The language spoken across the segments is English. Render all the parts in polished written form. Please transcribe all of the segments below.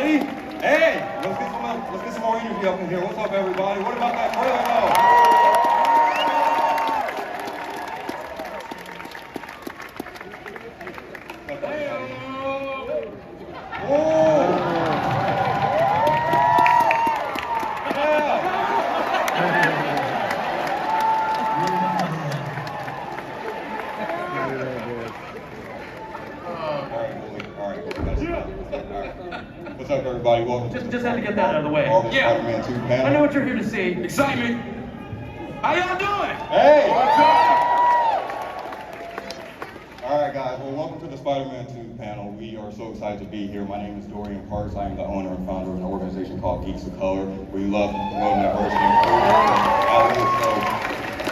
ready? Hey, let's get some more energy up in here. What's up, everybody? What about that trailer though? What's up, everybody? Welcome. Just had to get that out of the way. Yeah. Spider-Man 2 panel. I know what you're here to see. Excitement. How y'all doing? Hey! What's up? Alright guys, well welcome to the Spider-Man 2 panel. We are so excited to be here. My name is Dorian Parks. I am the owner and founder of an organization called Geeks of Color. We love promoting diversity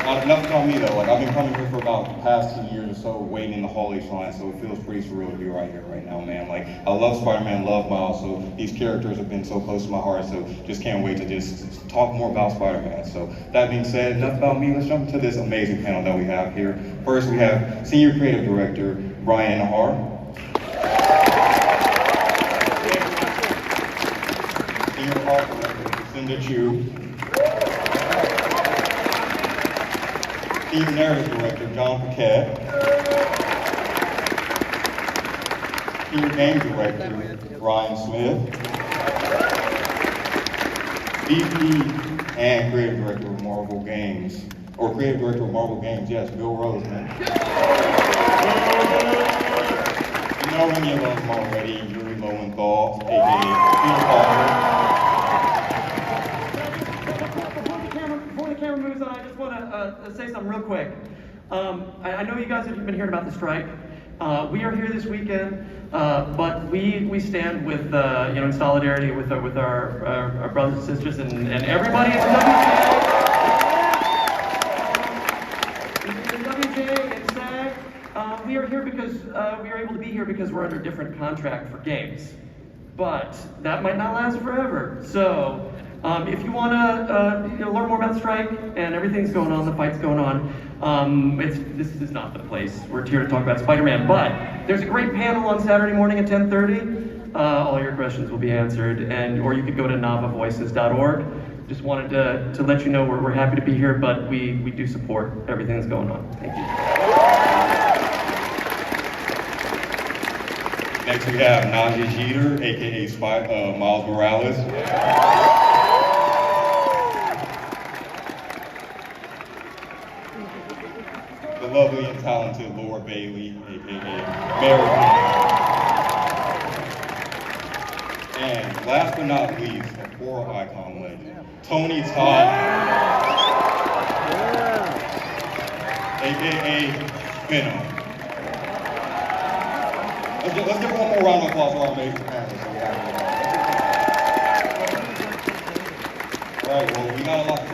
and nothing on me though. Like I've been coming here for about the past 2 years or so, waiting in the hallways line, so it feels pretty surreal to be right here right now, man. Like I love Spider-Man, love Miles, so these characters have been so close to my heart, so just can't wait to just talk more about Spider-Man. So that being said, enough about me, let's jump into this amazing panel that we have here. First we have Senior Creative Director, Brian Nahar. Senior Art Director, Cinda Chu. Senior Narrative Director, John Paquette. Senior Game Director, Ryan Smith. VP and Creative Director of Marvel Games, or Creative Director of Marvel Games, yes, Bill Rose, man. You know any of them already, Yuri Lowenthal, aka Peter Parker. Before the camera moves on, I just want to say something real quick. I know you guys have been hearing about the strike. We are here this weekend, but we stand with in solidarity with our brothers and sisters and everybody in the WJ and SAG. We are here because we are able to be here because we're under a different contract for games, but that might not last forever. So. If you want to learn more about the strike and everything's going on, the fight's going on, this is not the place. We're here to talk about Spider-Man, but there's a great panel on Saturday morning at 10:30. All your questions will be answered, or you could go to navavoices.org. Just wanted to let you know we're happy to be here, but we do support everything that's going on. Thank you. Next we have Najee Jeter, aka Miles Morales. The lovely and talented Laura Bailey, aka Mary. And last but not least, a horror icon legend, Tony Todd, aka Venom. Let's give one more round of applause for our amazing panelists. All right, well, we got a lot to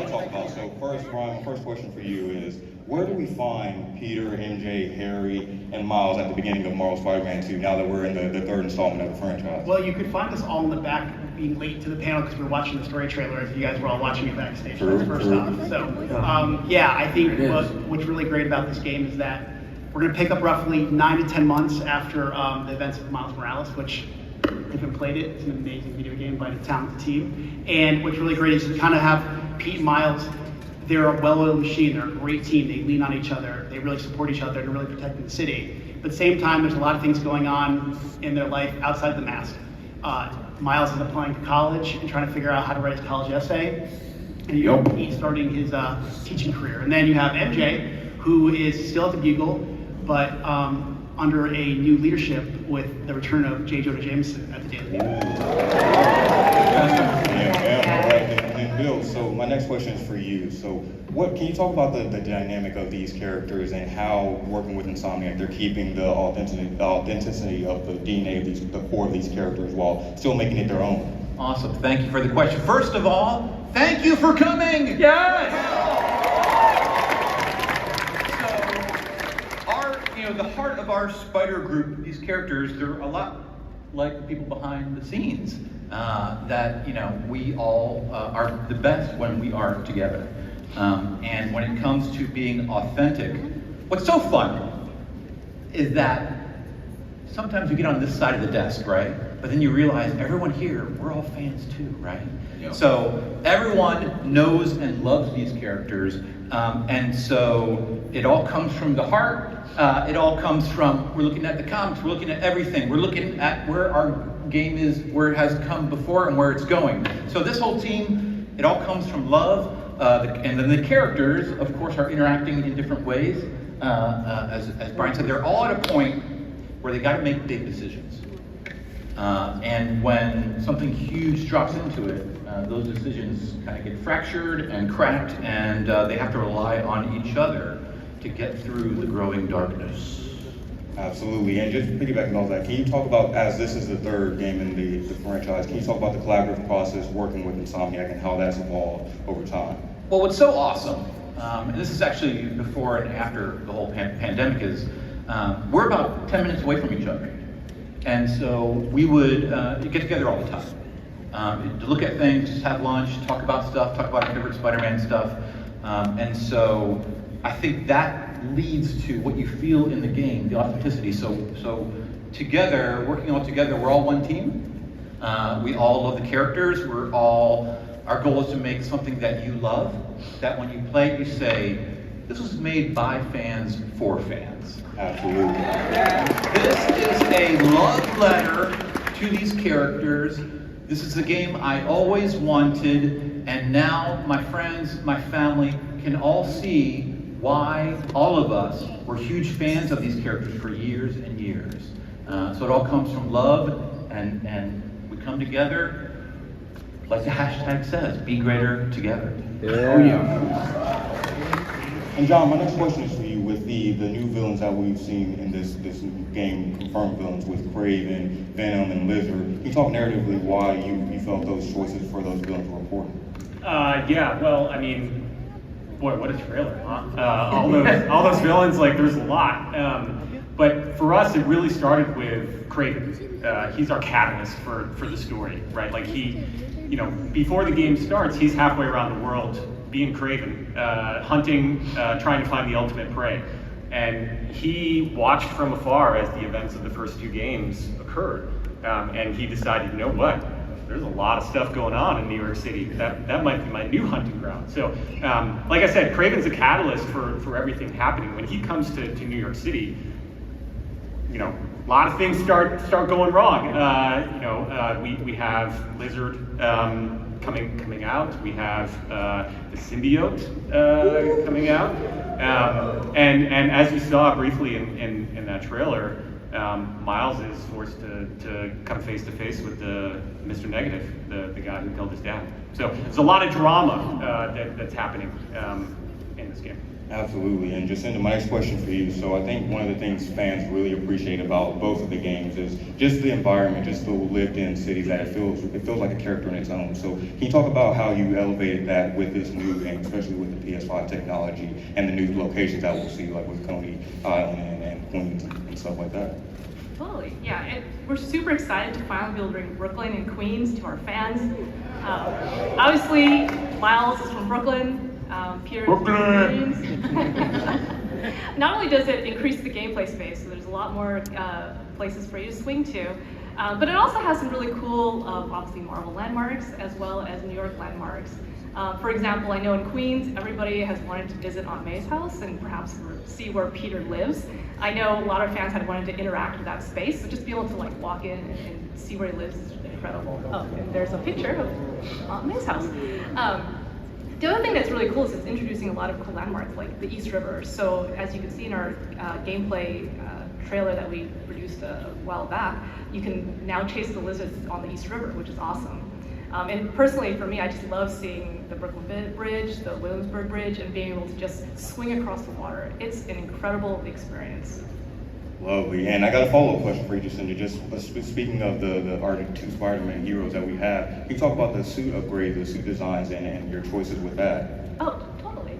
talk about. So first, Brian, my first question for you is, where do we find Peter, MJ, Harry, and Miles at the beginning of Marvel's Spider-Man 2, now that we're in the third installment of the franchise? Well, you could find us all in the back, being late to the panel because we were watching the story trailer as you guys were all watching it backstage. That's first off. So, yeah, I think what's really great about this game is that we're going to pick up roughly 9 to 10 months after the events of Miles Morales, which, if you haven't played it, it's an amazing video game by a talented team. And what's really great is to kind of have Pete and Miles. They're a well-oiled machine. They're a great team. They lean on each other. They really support each other. They're really protecting the city. But at the same time, there's a lot of things going on in their life outside the mask. Miles is applying to college and trying to figure out how to write his college essay. And you know, Pete's starting his teaching career. And then you have MJ, who is still at the Bugle, but under a new leadership with the return of J. Jonah Jameson at the Daily Bugle. Yeah, all right. And Bill, so my next question is for you. So can you talk about the dynamic of these characters and how working with Insomniac, they're keeping the authenticity of the DNA of the core of these characters while still making it their own? Awesome, thank you for the question. First of all, thank you for coming! Yes! So, the heart of our Spider group, these characters, they're a lot like the people behind the scenes. That we all are the best when we are together. And when it comes to being authentic, what's so fun is that sometimes you get on this side of the desk, right? but then you realize everyone here, we're all fans too, right? Yep. So everyone knows and loves these characters, and so it all comes from the heart. It all comes from, we're looking at the comics, we're looking at everything, we're looking at where our game is, where it has come before and where it's going. So this whole team, it all comes from love, and then the characters, of course, are interacting in different ways. As Brian said, they're all at a point where they got to make big decisions. And when something huge drops into it, those decisions kind of get fractured and cracked, and they have to rely on each other to get through the growing darkness. Absolutely, and just piggybacking on that, can you talk about, as this is the third game in the franchise, can you talk about the collaborative process working with Insomniac and how that's evolved over time? Well, what's so awesome, and this is actually before and after the whole pandemic, is we're about 10 minutes away from each other. And so we would get together all the time to look at things, just have lunch, talk about stuff, talk about our favorite Spider-Man stuff. And so I think that leads to what you feel in the game, the authenticity. So together, working all together, we're all one team. We all love the characters. Our goal is to make something that you love, that when you play it, you say, this was made by fans for fans. Absolutely. This is a love letter to these characters. This is the game I always wanted, and now my friends, my family can all see why all of us were huge fans of these characters for years and years. So it all comes from love, and we come together, like the hashtag says, be greater together. Yeah. Oh, yeah. And John, my next question is for you. With the new villains that we've seen in this game, confirmed villains with Kraven, Venom, and Lizard, can you talk narratively why you felt those choices for those villains were important? Yeah, well, I mean, boy, what a trailer, huh? All those villains, like, there's a lot. But for us, it really started with Kraven. He's our catalyst for the story, right? Like, before the game starts, he's halfway around the world being Kraven, hunting, trying to find the ultimate prey. And he watched from afar as the events of the first two games occurred. And he decided, you know what? There's a lot of stuff going on in New York City. That might be my new hunting ground. So, like I said, Kraven's a catalyst for everything happening. When he comes to New York City, a lot of things start going wrong. We have Lizard coming out. We have the symbiote coming out. And as you saw briefly in that trailer, Miles is forced to come face to face with Mr. Negative, the guy who killed his dad. So there's a lot of drama that's happening in this game. Absolutely, and Jacinda, my next question for you. So I think one of the things fans really appreciate about both of the games is just the environment, just the lived-in city that it feels like a character in its own. So can you talk about how you elevated that with this new game, especially with the PS5 technology and the new locations that we'll see, like with Coney Island and Queens and stuff like that? Totally, yeah. We're super excited to finally be able to bring Brooklyn and Queens to our fans. Obviously, Miles is from Brooklyn. Peter is from Queens. Not only does it increase the gameplay space, so there's a lot more places for you to swing to, but it also has some really cool, obviously Marvel landmarks as well as New York landmarks. For example, I know in Queens, everybody has wanted to visit Aunt May's house and perhaps see where Peter lives. I know a lot of fans had wanted to interact with that space, so just be able to walk in and see where he lives is incredible. Oh, and there's a picture of Aunt May's house. The other thing that's really cool is it's introducing a lot of cool landmarks like the East River. So as you can see in our gameplay trailer that we produced a while back, you can now chase the lizards on the East River, which is awesome. And personally, for me, I just love seeing the Brooklyn Bridge, the Williamsburg Bridge, and being able to just swing across the water. It's an incredible experience. Lovely. And I got a follow-up question for you, Jacinda. Just speaking of our two Spider-Man heroes that we have, can you talk about the suit upgrades, the suit designs, and your choices with that? Oh, totally.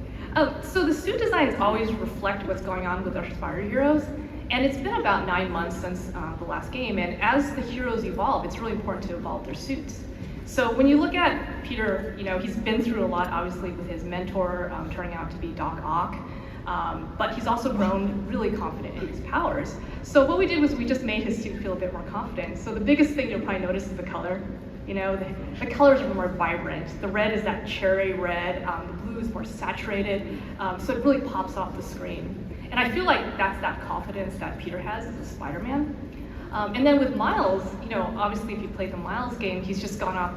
So the suit designs always reflect what's going on with our Spider heroes. And it's been about 9 months since the last game. And as the heroes evolve, it's really important to evolve their suits. So when you look at Peter, he's been through a lot, obviously, with his mentor turning out to be Doc Ock. But he's also grown really confident in his powers. So what we did was we just made his suit feel a bit more confident. So the biggest thing you'll probably notice is the color. You know, the colors are more vibrant. The red is that cherry red, the blue is more saturated, so it really pops off the screen. And I feel like that's that confidence that Peter has as a Spider-Man. And then with Miles, you know, obviously if you played the Miles game, he's just gone off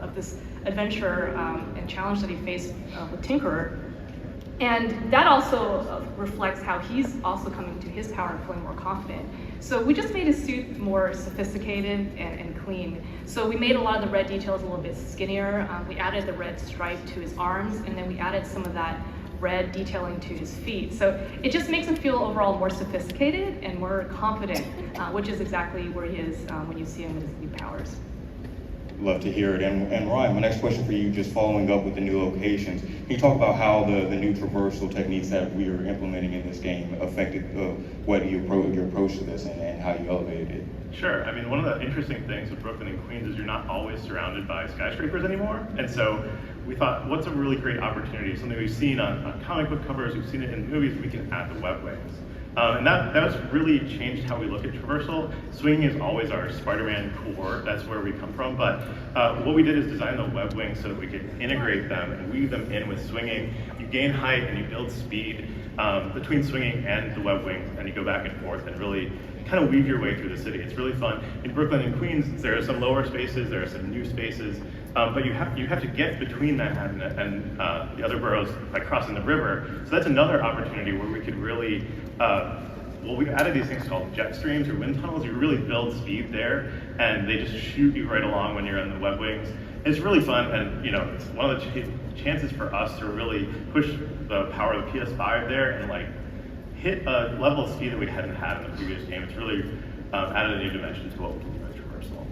of this adventure and challenge that he faced with Tinkerer. And that also reflects how he's also coming to his power and feeling more confident. So we just made his suit more sophisticated and clean. So we made a lot of the red details a little bit skinnier. We added the red stripe to his arms, and then we added some of that red detailing to his feet. So it just makes him feel overall more sophisticated and more confident, which is exactly where he is when you see him with his new powers. Love to hear it. And Ryan, my next question for you, just following up with the new locations, can you talk about how the new traversal techniques that we are implementing in this game affected your approach to this and how you elevated it? Sure. I mean, one of the interesting things with Brooklyn and Queens is you're not always surrounded by skyscrapers anymore. And so we thought, what's a really great opportunity, something we've seen on comic book covers, we've seen it in movies, we can add the web wings. And that's really changed how we look at traversal. Swinging is always our Spider-Man core, that's where we come from, but what we did is design the web wings so that we could integrate them and weave them in with swinging. You gain height and you build speed between swinging and the web wings, and you go back and forth and really kind of weave your way through the city. It's really fun. In Brooklyn and Queens, there are some lower spaces, there are some new spaces, but you have to get between that and the other boroughs by crossing the river. So that's another opportunity where we could really, we've added these things called jet streams or wind tunnels. You really build speed there, and they just shoot you right along when you're on the web wings. It's really fun, and you know, it's one of the chances for us to really push the power of the PS5 there and like hit a level of speed that we hadn't had in the previous game. It's really added a new dimension to what we can do with traversal.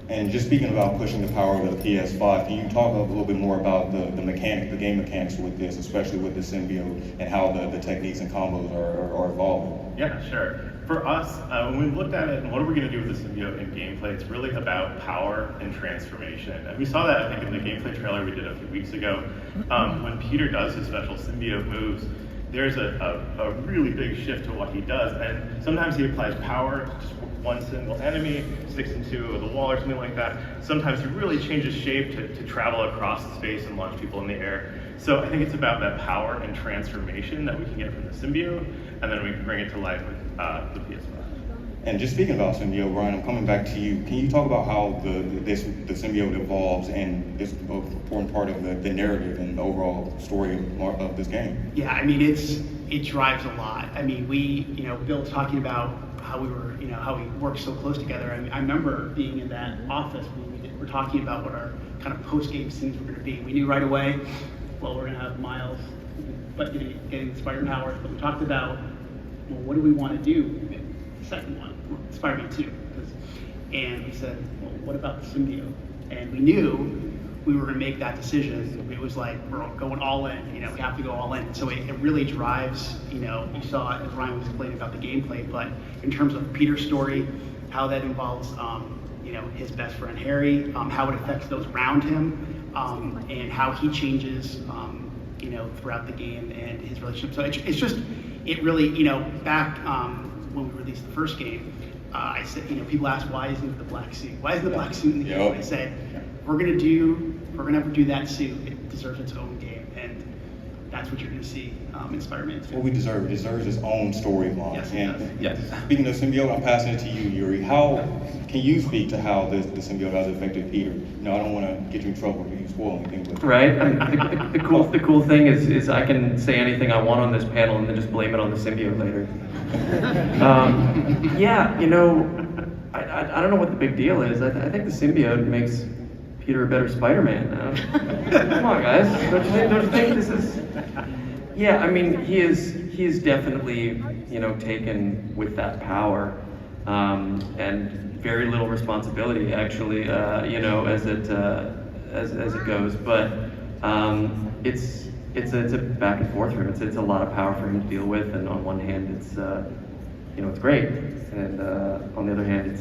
And just speaking about pushing the power of the PS5, can you talk a little bit more about the game mechanics with this, especially with the symbiote, and how the techniques and combos are evolving? Yeah, sure. For us, when we looked at it and what are we going to do with the symbiote in gameplay, it's really about power and transformation. And we saw that, I think, in the gameplay trailer we did a few weeks ago. When Peter does his special symbiote moves, there's a really big shift to what he does. And sometimes he applies power to just one single enemy, sticks into the wall or something like that. Sometimes he really changes shape to travel across space and launch people in the air. So I think it's about that power and transformation that we can get from the symbiote, and then we can bring it to life with the PS5. And just speaking about symbiote, Ryan, I'm coming back to you. Can you talk about how the symbiote evolves and is an important part of the narrative and the overall story of this game? Yeah, I mean, it drives a lot. I mean, Bill was talking about how we worked so close together. I remember being in that office when we were talking about what our kind of post-game scenes were going to be. We knew right away, well, we're going to have Miles but getting the spider powers, but we talked about, well, what do we want to do in the second one, Spider-Man 2? And we said, well, what about the symbiote? And we knew we were going to make that decision. It was like, we're going all in, we have to go all in. So it really drives, you saw it as Ryan was explaining about the gameplay, but in terms of Peter's story, how that involves, his best friend Harry, how it affects those around him, and how he changes, throughout the game and his relationship. So it's just, it really, back when we released the first game, I said, people ask, why isn't it the black suit? Why isn't the black suit in the game? I said, we're gonna have to do that suit. It deserves its own game, and that's what you're gonna see in Spider-Man 2. What we deserve, it deserves its own storyline. Yes, and yes. Speaking of symbiote, I'm passing it to you, Yuri. How can you speak to how the symbiote has affected Peter? I don't want to get you in trouble if you spoil anything. But Right. The cool thing is I can say anything I want on this panel and then just blame it on the symbiote later. I don't know what the big deal is. I think the symbiote makes Peter a better Spider-Man. Come on, guys. Don't you think this is? Yeah, I mean, he is definitely taken with that power, and very little responsibility actually, as it goes. But it's a back and forth for him. It's a lot of power for him to deal with, and on one hand, it's great, and on the other hand,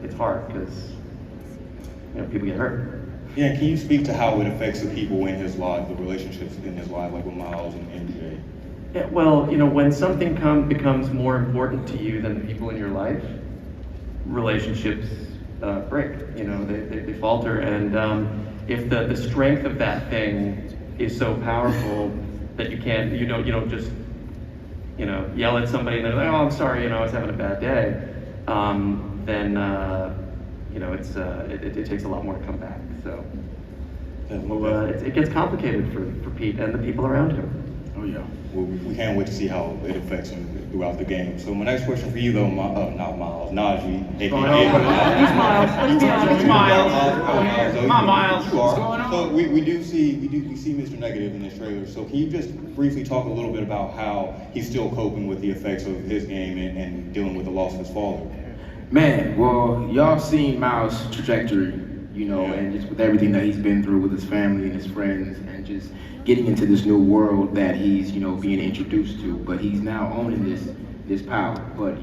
it's hard because people get hurt. Yeah, can you speak to how it affects the people in his life, the relationships in his life, like with Miles and MJ? Yeah, well, when something becomes more important to you than the people in your life, relationships break. They falter, and if the strength of that thing is so powerful that you don't just yell at somebody and they're like, oh, I'm sorry, I was having a bad day, then it takes a lot more to come back. So it gets complicated for Pete and the people around him. Oh yeah. Well, we can't wait to see how it affects him throughout the game. So my next question for you though, not Miles, Najee, aka He's Miles. Let's be honest. Miles. Come on, Miles. What's going on? So we see Mr. Negative in this trailer. So can you just briefly talk a little bit about how he's still coping with the effects of his game and dealing with the loss of his father? Man, well, y'all seen Miles' trajectory, and just with everything that he's been through with his family and his friends, and just getting into this new world that he's, being introduced to. But he's now owning this power. But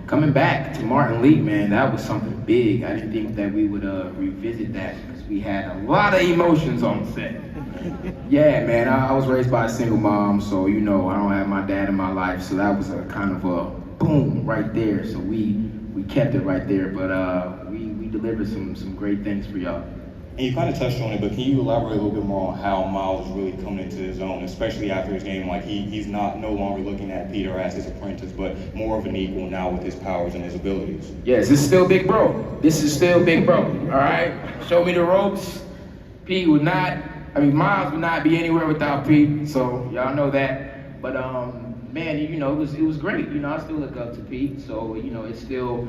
coming back to Martin Lee, man, that was something big. I didn't think that we would revisit that because we had a lot of emotions on set. Yeah, man, I was raised by a single mom, so I don't have my dad in my life, so that was a kind of a boom right there. So we kept it right there, but we delivered some great things for y'all. And you kind of touched on it, but can you elaborate a little bit more on how Miles is really coming into his own, especially after his game? Like he's no longer looking at Peter as his apprentice, but more of an equal now with his powers and his abilities. Yes, this is still Big Bro. This is still Big Bro, all right? Show me the ropes. Miles would not be anywhere without Pete, so y'all know that. But man, it was great. I still look up to Pete, so it's still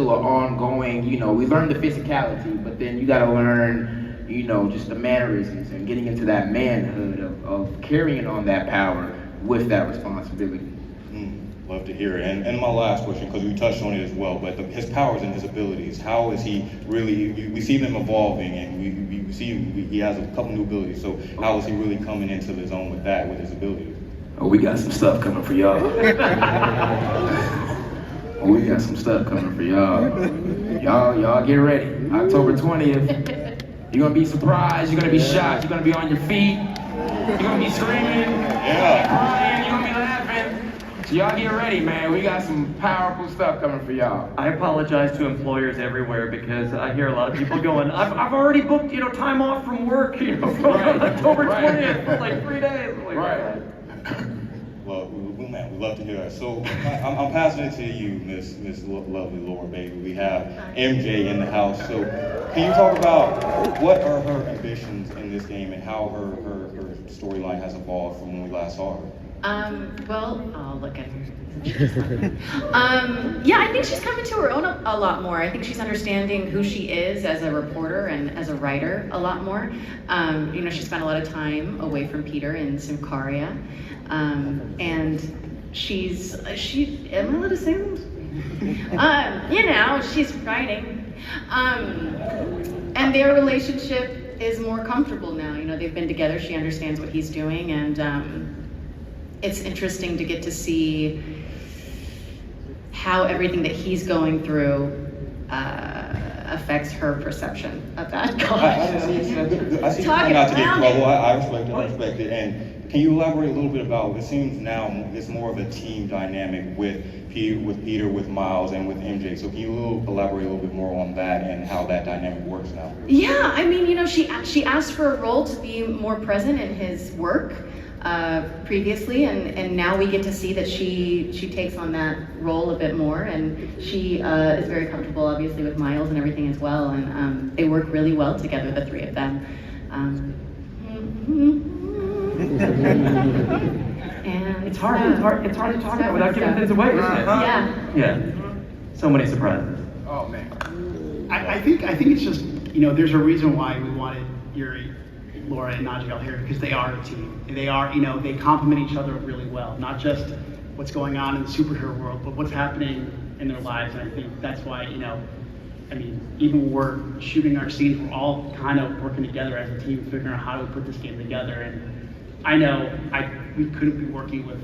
an ongoing. We learned the physicality, but then you got to learn, just the mannerisms and getting into that manhood of carrying on that power with that responsibility. Love to hear it. And my last question, because we touched on it as well, but his powers and his abilities, how is he really, we see them evolving, and we see he has a couple new abilities, so how is he really coming into his own with his abilities? Oh, we got some stuff coming for y'all. We got some stuff coming for y'all. Y'all get ready. October 20th. You're gonna be surprised, you're gonna be shocked, you're gonna be on your feet, you're gonna be screaming, crying, you're gonna be laughing. So y'all get ready, man. We got some powerful stuff coming for y'all. I apologize to employers everywhere because I hear a lot of people going, I've already booked, time off from work, from October 20th for like 3 days. Like, right. Well, man, we love to hear that. So I'm passing it to you, Miss Lovely Laura, baby. We have MJ in the house. So can you talk about what are her ambitions in this game and how her storyline has evolved from when we last saw her? I'll look at her. I think she's coming to her own a lot more. I think she's understanding who she is as a reporter and as a writer a lot more. She spent a lot of time away from Peter in Symkaria. And am I allowed to say this? She's writing. And their relationship is more comfortable now. They've been together, she understands what he's doing, and it's interesting to get to see how everything that he's going through affects her perception of that. I see trying not to get in trouble. I respect it. And can you elaborate a little bit about, it seems now it's more of a team dynamic with Peter, with Miles, and with MJ. So can you elaborate a little bit more on that and how that dynamic works now? Yeah, she asked for a role to be more present in his work previously, and now we get to see that she takes on that role a bit more, and she is very comfortable, obviously, with Miles and everything as well, and they work really well together, the three of them. And it's hard to talk about without giving things away, isn't it? Yeah. So many surprises. Oh man. I think it's just, there's a reason why we wanted Yuri, Laura, and Najee here, because they are a team. They are, they complement each other really well. Not just what's going on in the superhero world, but what's happening in their lives. And I think that's why, even when we're shooting our scenes, we're all kind of working together as a team, figuring out how to put this game together. And I know we couldn't be working with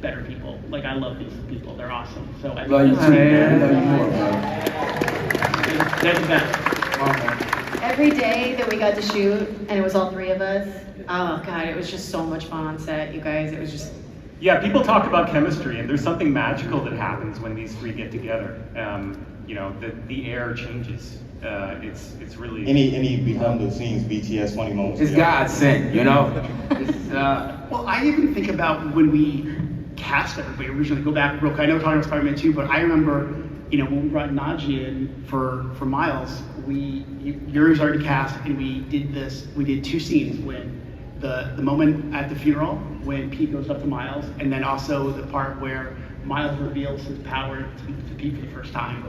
better people. Like, I love these people. They're awesome. So I love you too, man. I love you more, bro. They're the best. Every day that we got to shoot, and it was all three of us, oh God, it was just so much fun on set, you guys. It was just... Yeah, people talk about chemistry, and there's something magical that happens when these three get together. You know, the air changes. It's really... Any behind the scenes BTS funny moments? It's God sent, you know? Well, I even think about when we cast everybody originally, go back real quick. I know we're talking about Spider-Man 2, but I remember, you know, when we brought Najee in for Miles, Yuri was already cast, and we did two scenes when the moment at the funeral when Pete goes up to Miles, and then also the part where Miles reveals his power to Pete for the first time.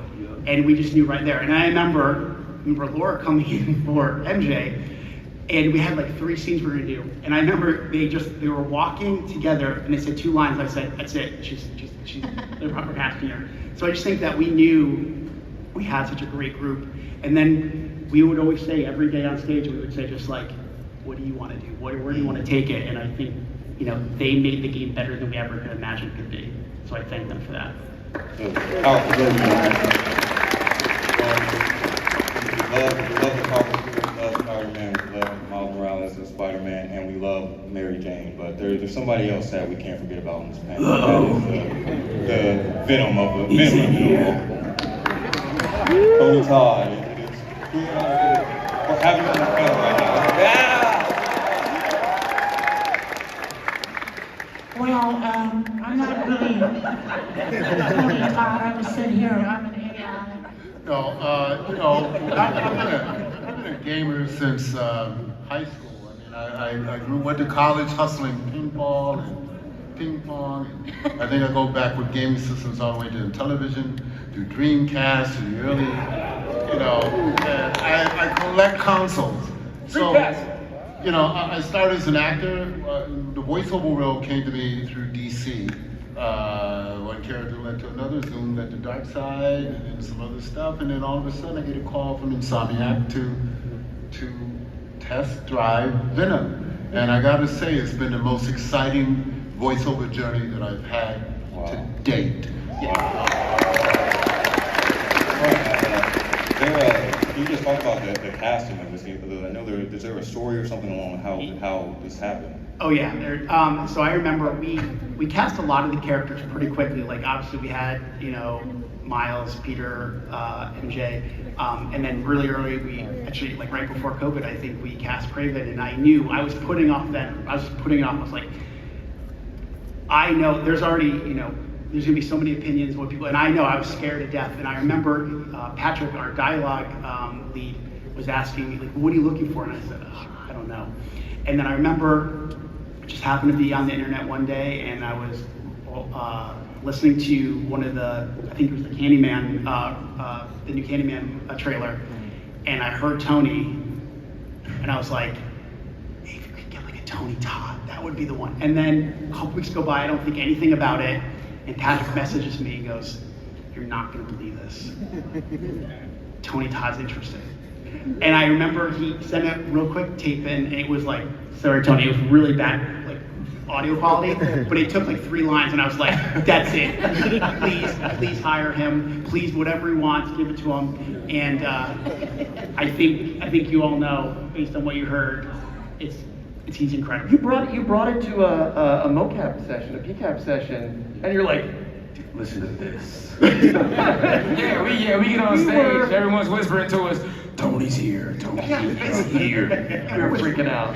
And we just knew right there. And I remember Laura coming in for MJ, and we had like 3 scenes we were gonna do. And I remember they were walking together, and they said 2 lines. I said, "That's it. They're proper casting her." So I just think that we knew we had such a great group. And then we would always say every day on stage, we would say just like, "What do you want to do? Where do you want to take it?" And I think, you know, they made the game better than we ever could imagine it could be. So I thank them for that. We love the comic book, we love Spider-Man, we love Miles Morales as Spider-Man, and we love Mary Jane. But there's somebody else that we can't forget about in this panel. That is the Venom of the Venom. Tony Todd. We're having on the panel right now. Yeah! Well, I'm not really Tony Todd. I was sitting here. I'm an AI. No, you know, I've been a gamer since high school. I mean, went to college hustling pinball and ping pong. I think I go back with gaming systems all the way to television, to Dreamcast, to the early, you know, and I collect consoles. So, you know, I started as an actor. The voiceover role came to me through DC. One character led to another, Zoom led to Dark Side, and then some other stuff, and then all of a sudden I get a call from Insomniac to test drive Venom. And I gotta say, it's been the most exciting voiceover journey that I've had to date. Can you just talk about the casting of this? I know is there a story or something along how this happened? Oh yeah, so I remember we cast a lot of the characters pretty quickly. Like obviously we had, you know, Miles, Peter, MJ, and then really early we actually, like right before COVID, I think we cast Craven, and I knew I was putting it off. I was like, I know there's already, you know, there's gonna be so many opinions, what people, and I know I was scared to death. And I remember Patrick, our dialogue lead, was asking me, like, what are you looking for? And I said, oh, I don't know. And then I remember I just happened to be on the internet one day, and I was listening to one of the, I think it was the Candyman, the new Candyman trailer, and I heard Tony, and I was like, hey, if you could get like a Tony Todd, that would be the one. And then a couple weeks go by, I don't think anything about it, and Patrick messages me and goes, you're not gonna believe this. Tony Todd's interested. And I remember he sent a real quick tape in, and it was like, sorry Tony, it was really bad, like audio quality, but it took like 3 lines, and I was like, that's it. Please hire him. Please, whatever he wants, give it to him. And I think you all know, based on what you heard, he's incredible. You brought it to a mocap session, a PCAP session, and you're like, listen to this. yeah, we get on stage, everyone's whispering to us, Tony's here, Tony's here. We were freaking out.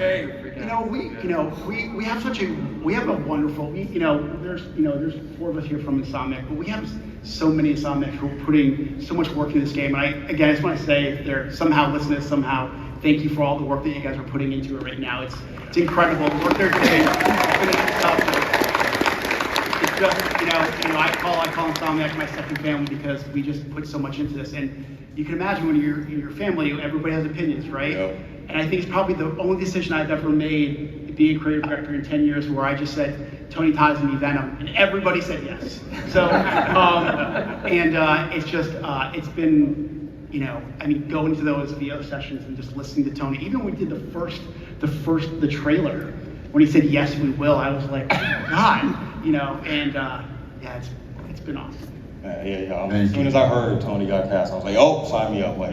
We have a wonderful, there's 4 of us here from Insomniac, but we have so many Insomniacs who are putting so much work in this game. And I just want to say, if they're somehow listening, thank you for all the work that you guys are putting into it right now. It's incredible. The work they're doing. It's just, I call Insomniac my second family, because we just put so much into this. And you can imagine when you're in your family, everybody has opinions, right? Yep. And I think it's probably the only decision I've ever made, being a creative director in 10 years, where I just said, Tony Todd's gonna be Venom, and everybody said yes. So, it's just, it's been, going to those VO sessions and just listening to Tony. Even when we did the trailer, when he said, yes, we will, I was like, God, it's been awesome. Yeah. Thank As soon you. as I heard Tony got cast, I was like, oh, sign me up. Like,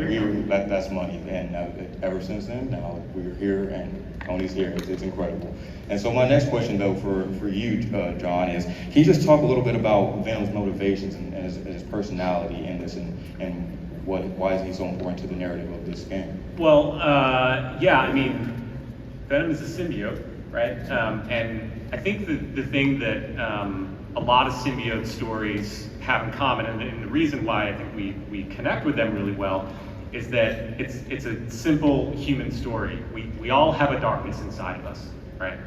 that's money. And ever since then, now we're here and Tony's here. It's incredible. And so my next question, though, for you, John, is can you just talk a little bit about Venom's motivations and his personality in this, and why is he so important to the narrative of this game? Well, yeah, I mean, Venom is a symbiote, right? And I think the thing that a lot of symbiote stories have in common, and the reason why I think we connect with them really well, is that it's a simple human story. We all have a darkness inside of us, right?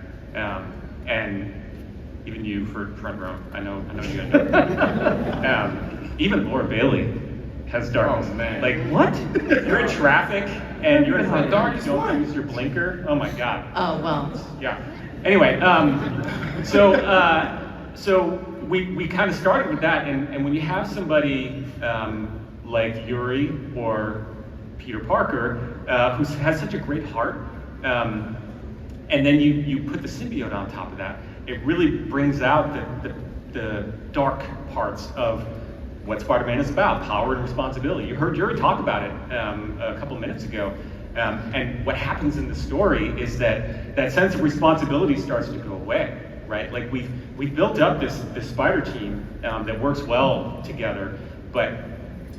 And even you, for front row, I know you know. Even Laura Bailey has darkness. Oh, man. Like, what? You're in traffic and you're in the dark. You don't use your blinker. Oh my God. Oh, well. Yeah. Anyway, so we kind of started with that, and when you have somebody like Yuri or Peter Parker, who has such a great heart, and then you put the symbiote on top of that, it really brings out the dark parts of what Spider-Man is about, power and responsibility. You heard Yuri talk about it a couple minutes ago. And what happens in the story is that sense of responsibility starts to go away, right? Like we've built up this spider team that works well together, but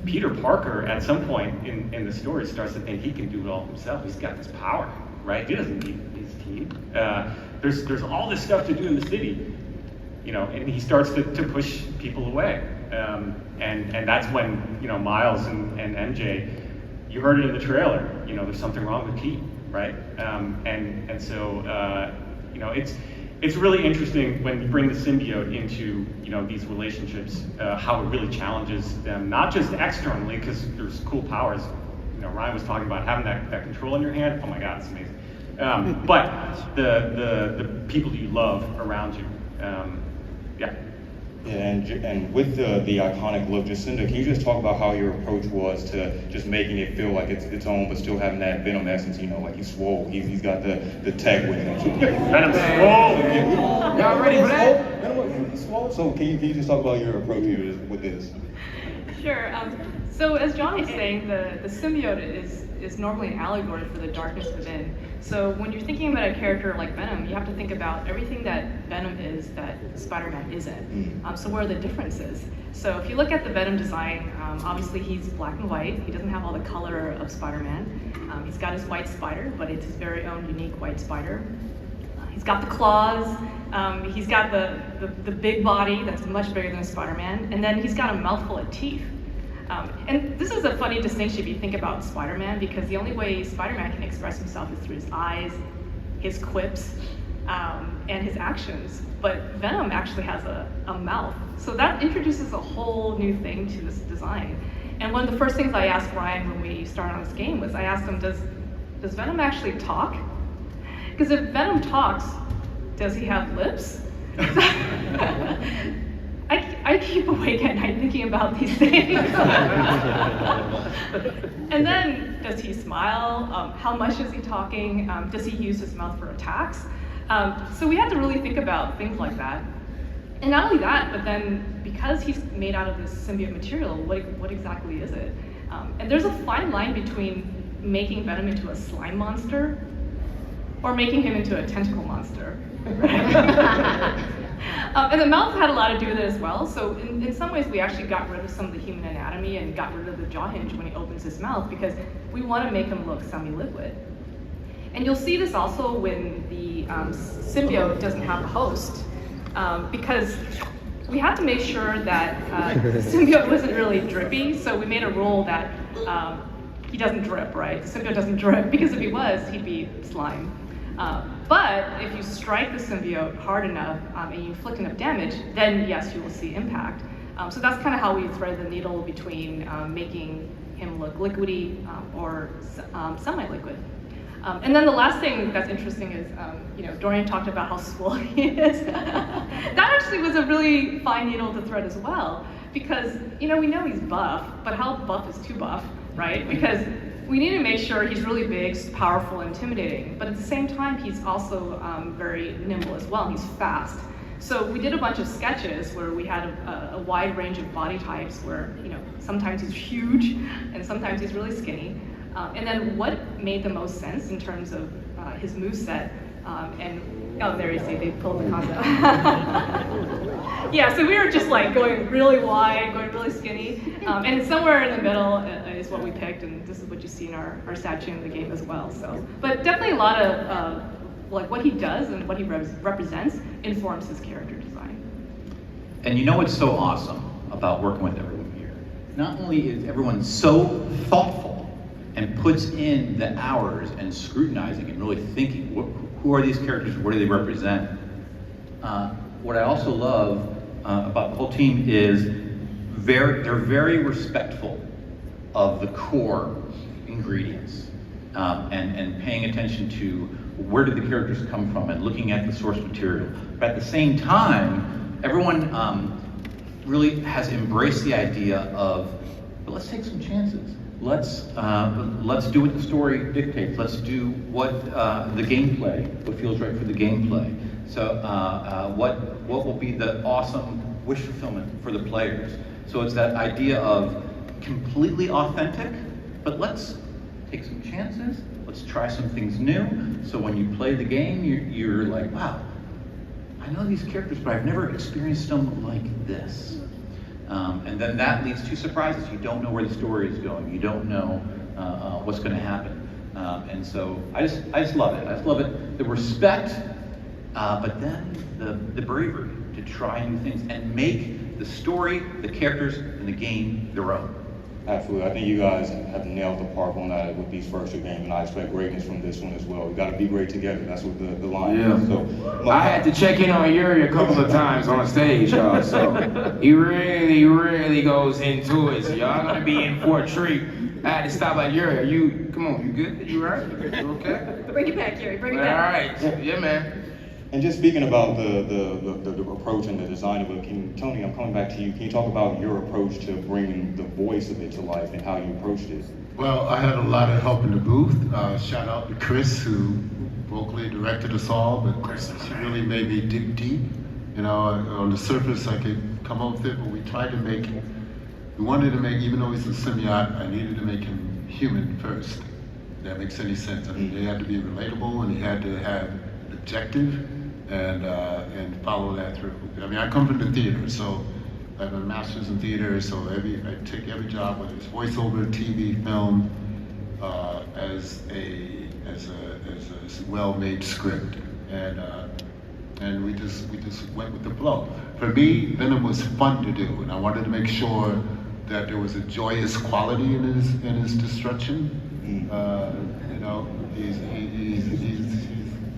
Peter Parker at some point in the story starts to think he can do it all himself. He's got this power, right? He doesn't need his team. There's all this stuff to do in the city, you know, and he starts to push people away. And that's when, you know, Miles and MJ, you heard it in the trailer, you know, there's something wrong with Pete, right? And so, you know, it's really interesting when you bring the symbiote into, you know, these relationships, how it really challenges them, not just externally, because there's cool powers. You know, Ryan was talking about having that control in your hand. Oh my God, it's amazing. But the people you love around you, yeah. Yeah, and with the iconic look, Jacinda, can you just talk about how your approach was to just making it feel like it's its own, but still having that Venom essence? You know, like he's swole, he's got the tech with him. Venom's swole. Y'all ready for that? Venom, he's swole. So can you just talk about your approach here with this? Sure. So as John was saying, the symbiote is normally an allegory for the darkness within. So when you're thinking about a character like Venom, you have to think about everything that Venom is that Spider-Man isn't. So where are the differences? So if you look at the Venom design, obviously he's black and white. He doesn't have all the color of Spider-Man. He's got his white spider, but it's his very own unique white spider. He's got the claws. He's got the big body that's much bigger than Spider-Man, and then he's got a mouthful of teeth. And this is a funny distinction if you think about Spider-Man, because the only way Spider-Man can express himself is through his eyes, his quips, and his actions. But Venom actually has a mouth. So that introduces a whole new thing to this design. And one of the first things I asked Ryan when we started on this game was I asked him, does Venom actually talk? Because if Venom talks, does he have lips? I keep awake at night thinking about these things. And then, does he smile? How much is he talking? Does he use his mouth for attacks? So we had to really think about things like that. And not only that, but then because he's made out of this symbiote material, what exactly is it? And there's a fine line between making Venom into a slime monster or making him into a tentacle monster. Right? And the mouth had a lot to do with it as well. So in some ways, we actually got rid of some of the human anatomy and got rid of the jaw hinge when he opens his mouth because we want to make him look semi-liquid. And you'll see this also when the symbiote doesn't have a host, because we had to make sure that the symbiote wasn't really drippy. So we made a rule that he doesn't drip, right? The symbiote doesn't drip, because if he was, he'd be slime. But if you strike the symbiote hard enough and you inflict enough damage, then yes, you will see impact. So that's kind of how we thread the needle between making him look liquidy or semi-liquid. And then the last thing that's interesting is, Dorian talked about how swole he is. That actually was a really fine needle to thread as well, because we know he's buff, but how buff is too buff, right? Because we need to make sure he's really big, powerful, intimidating, but at the same time, he's also very nimble as well. He's fast. So we did a bunch of sketches where we had a wide range of body types where, sometimes he's huge and sometimes he's really skinny. And then what made the most sense in terms of his moveset, there you see, they pulled the concept. Yeah, so we were just like going really wide, going really skinny, and somewhere in the middle is what we picked, and this is what you see in our statue in the game as well. So, but definitely a lot of like what he does and what he represents informs his character design. And you know what's so awesome about working with everyone here? Not only is everyone so thoughtful and puts in the hours and scrutinizing and really thinking, who are these characters, what do they represent? What I also love about the whole team is they're very respectful of the core ingredients and paying attention to where did the characters come from and looking at the source material. But at the same time, everyone really has embraced the idea of, but let's take some chances. Let's do what the story dictates. Let's do what the gameplay, what feels right for the gameplay. So what will be the awesome wish fulfillment for the players. So it's that idea of completely authentic, but let's take some chances. Let's try some things new. So when you play the game, you're like, wow, I know these characters, but I've never experienced them like this. And then that leads to surprises. You don't know where the story is going. You don't know what's going to happen. And so I just love it. I just love it. The respect, but then the bravery to try new things and make the story, the characters, and the game their own. Absolutely. I think you guys have nailed the park on that with these first two games, and I expect greatness from this one as well. We got to be great together. That's what the line is. So, I had to check in on Yuri a couple of times on stage, y'all. So he really goes into it. So y'all gonna be in for a treat. I had to stop like, Yuri, come on, you good? You right? You okay? Bring it back, Yuri. Bring it All back. right. Yeah, man. And just speaking about the approach and the design of it, Tony, I'm coming back to you. Can you talk about your approach to bringing the voice of it to life and how you approached it? Well, I had a lot of help in the booth. Shout out to Chris, who vocally directed us all, but she really made me dig deep. On the surface I could come up with it, but we tried to make, we wanted to make, even though he's a symbiote, I needed to make him human first. If that makes any sense. I mean, he had to be relatable and he had to have an objective and follow that through. I mean, I come from the theater, so I have a master's in theater, so I take every job, whether it's voiceover, TV, film, as a well-made script, and we just went with the flow. For me, Venom was fun to do, and I wanted to make sure that there was a joyous quality in his destruction. He's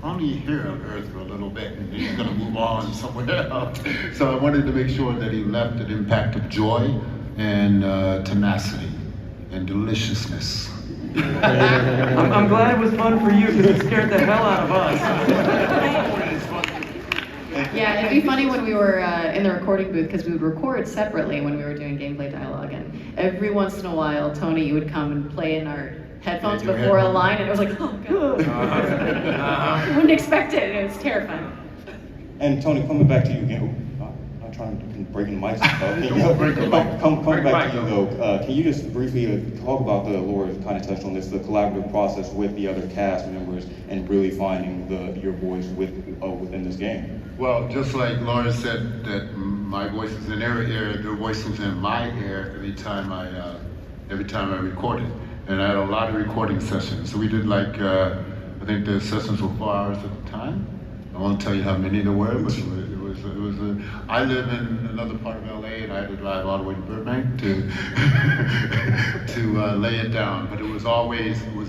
only here on Earth for a little bit, and he's going to move on somewhere else. So I wanted to make sure that he left an impact of joy and tenacity and deliciousness. I'm glad it was fun for you because it scared the hell out of us. Yeah, it'd be funny when we were in the recording booth because we would record separately when we were doing gameplay dialogue, and every once in a while, Tony, you would come and play in our headphones before a line, and it was like, oh god. You wouldn't expect it, and it was terrifying. And Tony, coming back to you again, I'm trying to break the mics and stuff. Coming back to you though, can you just briefly talk about Laura kind of touched on this, the collaborative process with the other cast members and really finding your voice within this game? Well, just like Laura said that my voice is in their ear, their voice was in my ear every time I recorded. And I had a lot of recording sessions. So we did like, I think the sessions were 4 hours at a time. I won't tell you how many there were, but I live in another part of LA and I had to drive all the way to Burbank to lay it down. But it was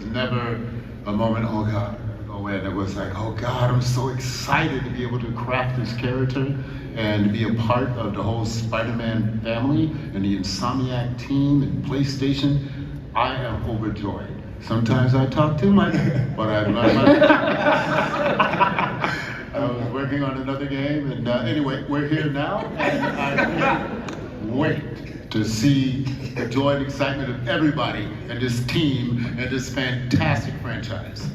never a moment, oh God, oh man, it was like, oh God, I'm so excited to be able to craft this character and to be a part of the whole Spider-Man family and the Insomniac team and PlayStation. I am overjoyed. Sometimes I talk too much, but I've learned I was working on another game, and anyway, we're here now, and I can't wait to see the joy and excitement of everybody and this team and this fantastic franchise.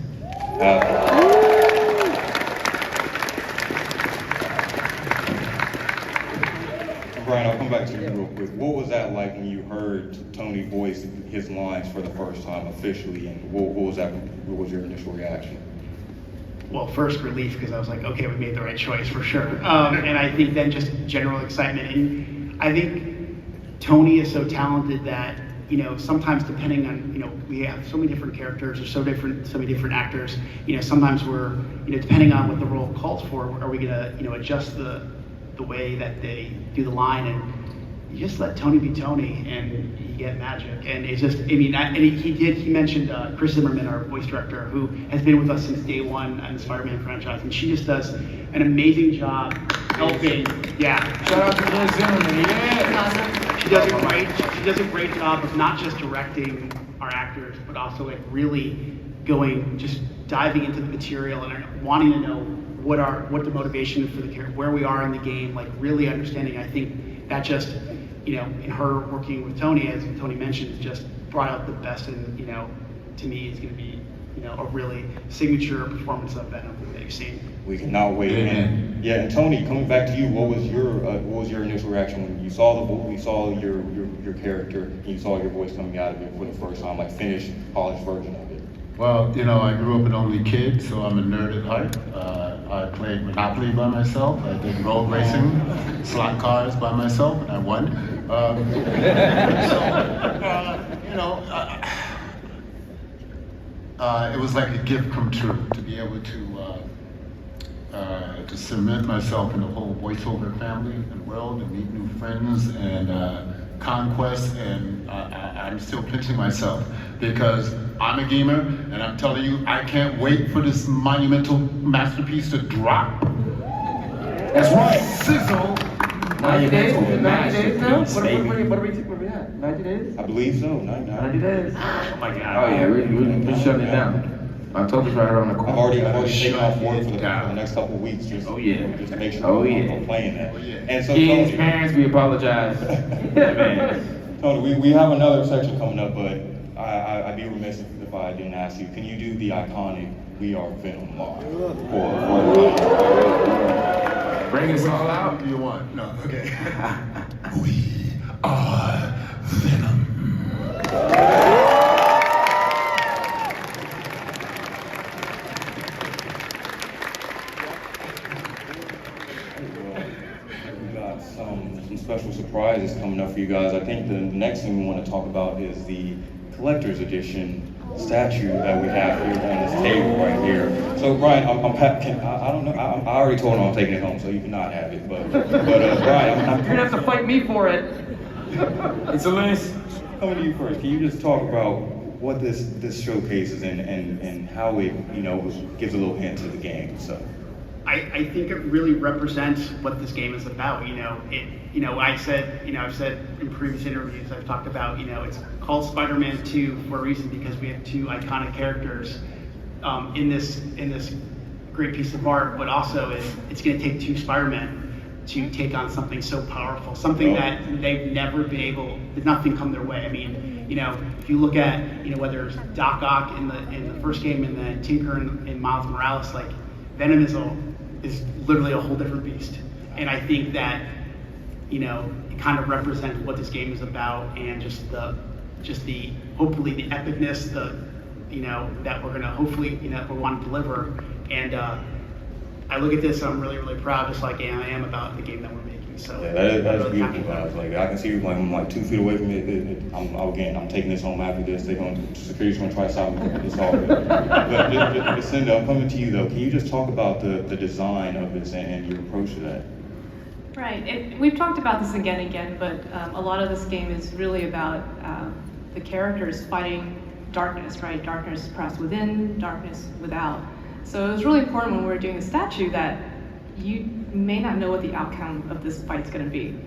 come back to you real quick. What was that like when you heard Tony voice his lines for the first time officially, and what was that? What was your initial reaction? Well, first relief, because I was like, okay, we made the right choice for sure. And I think then just general excitement. And I think Tony is so talented that, you know, sometimes depending on, you know, we have so many different characters or so many different actors, you know, sometimes we're, you know, depending on what the role calls for, are we gonna, you know, adjust the way that they do the line, and you just let Tony be Tony and you get magic. And it's just, I mean, and he mentioned Chris Zimmerman, our voice director, who has been with us since day one on the Spider-Man franchise, and she just does an amazing job helping, Shout out to Chris Zimmerman, yeah. She does a great job of not just directing our actors, but also like really just diving into the material and wanting to know what the motivation is for the character, where we are in the game, like really understanding. I think that just, you know, in her working with Tony, as Tony mentioned, has just brought out the best. And, you know, to me, is going to be, you know, a really signature performance of Venom that you've seen. We cannot wait. And yeah, and Tony, coming back to you, what was your initial reaction when you saw your character and you saw your voice coming out of it for the first time, like finished, polished version of it? Well, you know, I grew up an only kid, so I'm a nerd at heart. I played Monopoly by myself. I did road racing, slot cars by myself, and I won. You know, it was like a gift come true to be able to cement myself in the whole voiceover family and world and meet new friends and conquests, and I'm still pinching myself because I'm a gamer, and I'm telling you, I can't wait for this monumental masterpiece to drop. That's right. Sizzle. 90 days? 90 days now? Masterpiece, What baby. are we at? 90 days? I believe so. 90 days. Oh my God. Oh yeah, we're shutting it down. October's right around the corner. I've already taken off work for the next couple of weeks just to make sure I'm playing that. And so Kids, Tony, parents, we apologize. Man. Tony, we have another section coming up, but I'd be remiss if I didn't ask you. Can you do the iconic "We Are Venom" line for Bring us all out. What do you want? No, okay. We are Venom. We got some special surprises coming up for you guys. I think the next thing we want to talk about is the collector's edition statue that we have here on this table right here. So Brian, I don't know. I already told him I'm taking it home, so you cannot have it. But Brian, You're gonna have to fight me for it. It's a list. Coming to you first. Can you just talk about what this showcases and how it, you know, gives a little hint to the game? So. I think it really represents what this game is about. I've said in previous interviews, I've talked about, it's called Spider-Man 2 for a reason, because we have two iconic characters in this great piece of art, but also it's going to take two Spider-Men to take on something so powerful, something that they've never been able, nothing come their way. I mean, if you look at, whether it's Doc Ock in the first game and then Tinker and Miles Morales, like Venom is literally a whole different beast. And I think that, it kind of represents what this game is about, and just the hopefully the epicness, that we're gonna hopefully, we want to deliver. And I look at this and I'm really, really proud, just like I am about the game that we're making. So yeah, that is really beautiful, guys. Like I can see you, like I'm like 2 feet away from it. I'm taking this home after this. Security's gonna try to stop me. It's all good. But Jacinda, I'm coming to you though. Can you just talk about the design of this and your approach to that? Right. We've talked about this again and again, but a lot of this game is really about the characters fighting darkness, right? Darkness perhaps within, darkness without. So it was really important when we were doing the statue that you may not know what the outcome of this fight's going to be.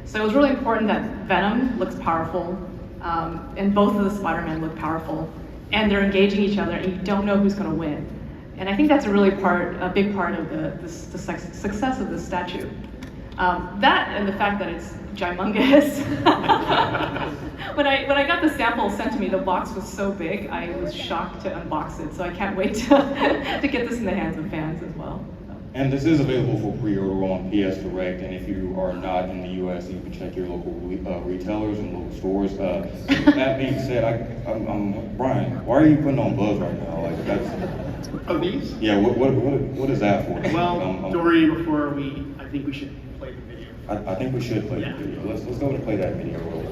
So it was really important that Venom looks powerful, and both of the Spider-Men look powerful, and they're engaging each other, and you don't know who's going to win. And I think that's a big part of the success of this statue. That and the fact that it's gymongous. When I got the sample sent to me, the box was so big, I was shocked to unbox it. So I can't wait to get this in the hands of fans as well. And this is available for pre-order on PS Direct, and if you are not in the U.S., you can check your local retailers and local stores. That being said, I'm Brian. Why are you putting on gloves right now? Like that's. Of these? Yeah. What is that for? Well, Dorian, before I think we should play the video. I think we should play the video. Let's go and play that video real quick.